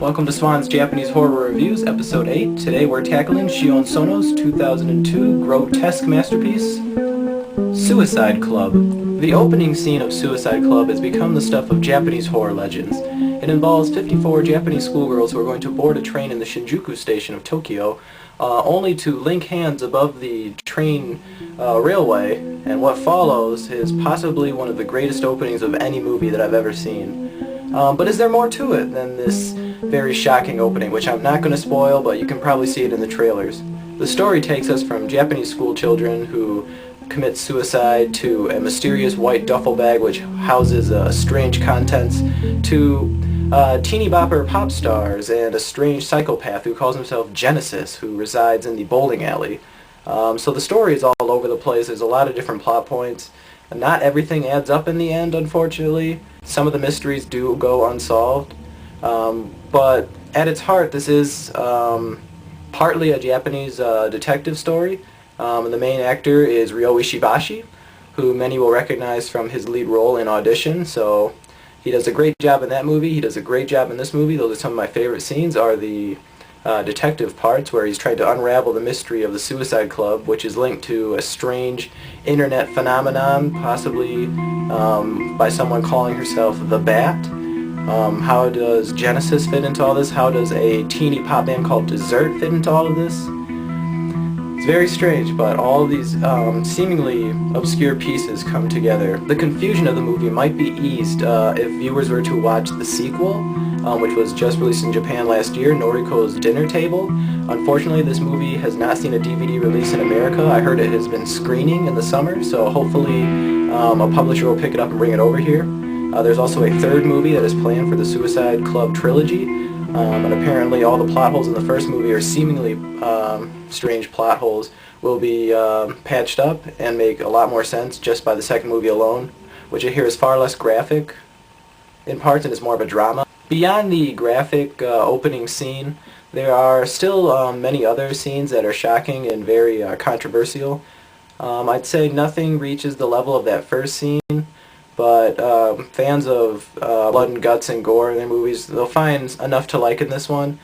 Welcome to Swan's Japanese Horror Reviews, Episode 8. Today we're tackling Sion Sono's 2002 grotesque masterpiece, Suicide Club. The opening scene of Suicide Club has become the stuff of Japanese horror legends. It involves 54 Japanese schoolgirls who are going to board a train in the Shinjuku station of Tokyo, only to link hands above the train railway, and what follows is possibly one of the greatest openings of any movie that I've ever seen. But is there more to it than this very shocking opening, which I'm not going to spoil, but you can probably see it in the trailers. The story takes us from Japanese school children who commit suicide to a mysterious white duffel bag which houses strange contents to teeny bopper pop stars and a strange psychopath who calls himself Genesis, who resides in the bowling alley. So the story is all over the place. There's a lot of different plot points. Not everything adds up in the end, unfortunately. Some of the mysteries do go unsolved. But at its heart, this is partly a Japanese detective story. And the main actor is Ryo Ishibashi, who many will recognize from his lead role in Audition. So he does a great job in that movie. He does a great job in this movie. Those are some of my favorite scenes, are the detective parts where he's trying to unravel the mystery of the Suicide Club, which is linked to a strange internet phenomenon, possibly by someone calling herself the Bat. How does Genesis fit into all this? How does a teeny pop band called Dessert fit into all of this? It's very strange, but all these seemingly obscure pieces come together. The confusion of the movie might be eased if viewers were to watch the sequel, which was just released in Japan last year, Noriko's Dinner Table. Unfortunately, this movie has not seen a DVD release in America. I heard it has been screening in the summer, so hopefully a publisher will pick it up and bring it over here. There's also a third movie that is planned for the Suicide Club trilogy, and apparently all the plot holes in the first movie, are seemingly strange plot holes, will be patched up and make a lot more sense just by the second movie alone, which I hear is far less graphic in parts and is more of a drama. Beyond the graphic opening scene, there are still many other scenes that are shocking and very controversial. I'd say nothing reaches the level of that first scene, but fans of blood and guts and gore in their movies, they'll find enough to like in this one.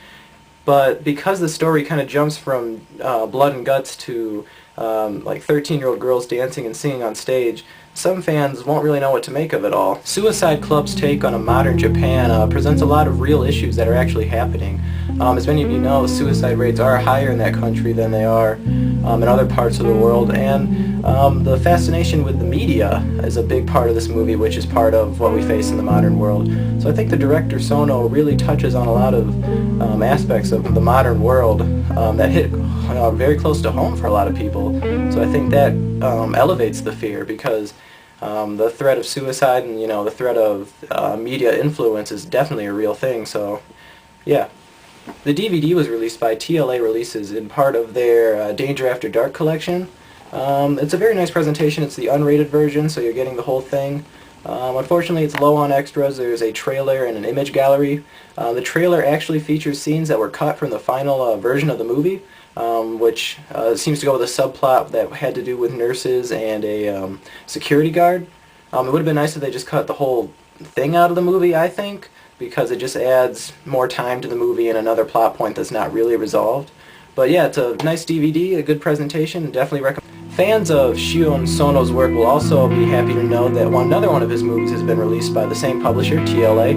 But because the story kind of jumps from blood and guts to like 13-year-old girls dancing and singing on stage, some fans won't really know what to make of it all. Suicide Club's take on a modern Japan presents a lot of real issues that are actually happening. As many of you know, suicide rates are higher in that country than they are in other parts of the world, and the fascination with the media is a big part of this movie, which is part of what we face in the modern world. So I think the director Sono really touches on a lot of aspects of the modern world that hit very close to home for a lot of people. So I think that elevates the fear, because the threat of suicide and the threat of media influence is definitely a real thing. So yeah. The DVD was released by TLA Releases in part of their Danger After Dark collection. It's a very nice presentation. It's the unrated version, so you're getting the whole thing. Unfortunately, it's low on extras. There's a trailer and an image gallery. The trailer actually features scenes that were cut from the final version of the movie, which seems to go with a subplot that had to do with nurses and a security guard. It would have been nice if they just cut the whole thing out of the movie, I think, because it just adds more time to the movie and another plot point that's not really resolved. But yeah, it's a nice DVD, a good presentation, definitely recommend. Fans of Sion Sono's work will also be happy to know that another one of his movies has been released by the same publisher, TLA.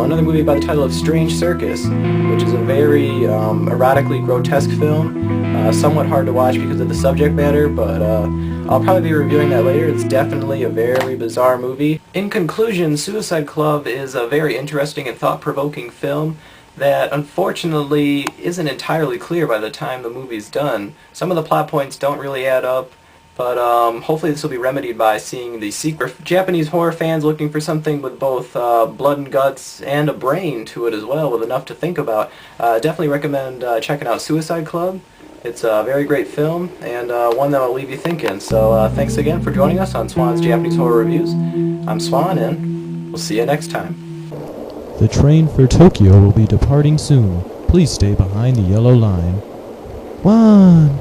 Another movie by the title of Strange Circus, which is a very erotically grotesque film. Somewhat hard to watch because of the subject matter, but I'll probably be reviewing that later. It's definitely a very bizarre movie. In conclusion, Suicide Club is a very interesting and thought-provoking film that unfortunately isn't entirely clear by the time the movie's done. Some of the plot points don't really add up, but hopefully this will be remedied by seeing the sequel. For Japanese horror fans looking for something with both blood and guts and a brain to it as well, with enough to think about, definitely recommend checking out Suicide Club. It's a very great film, and one that will leave you thinking. So thanks again for joining us on Swan's Japanese Horror Reviews. I'm Swan, and we'll see you next time. The train for Tokyo will be departing soon. Please stay behind the yellow line. 1,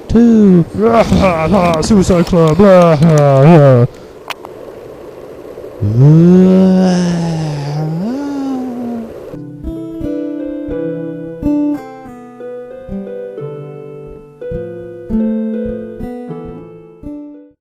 2, Suicide Club.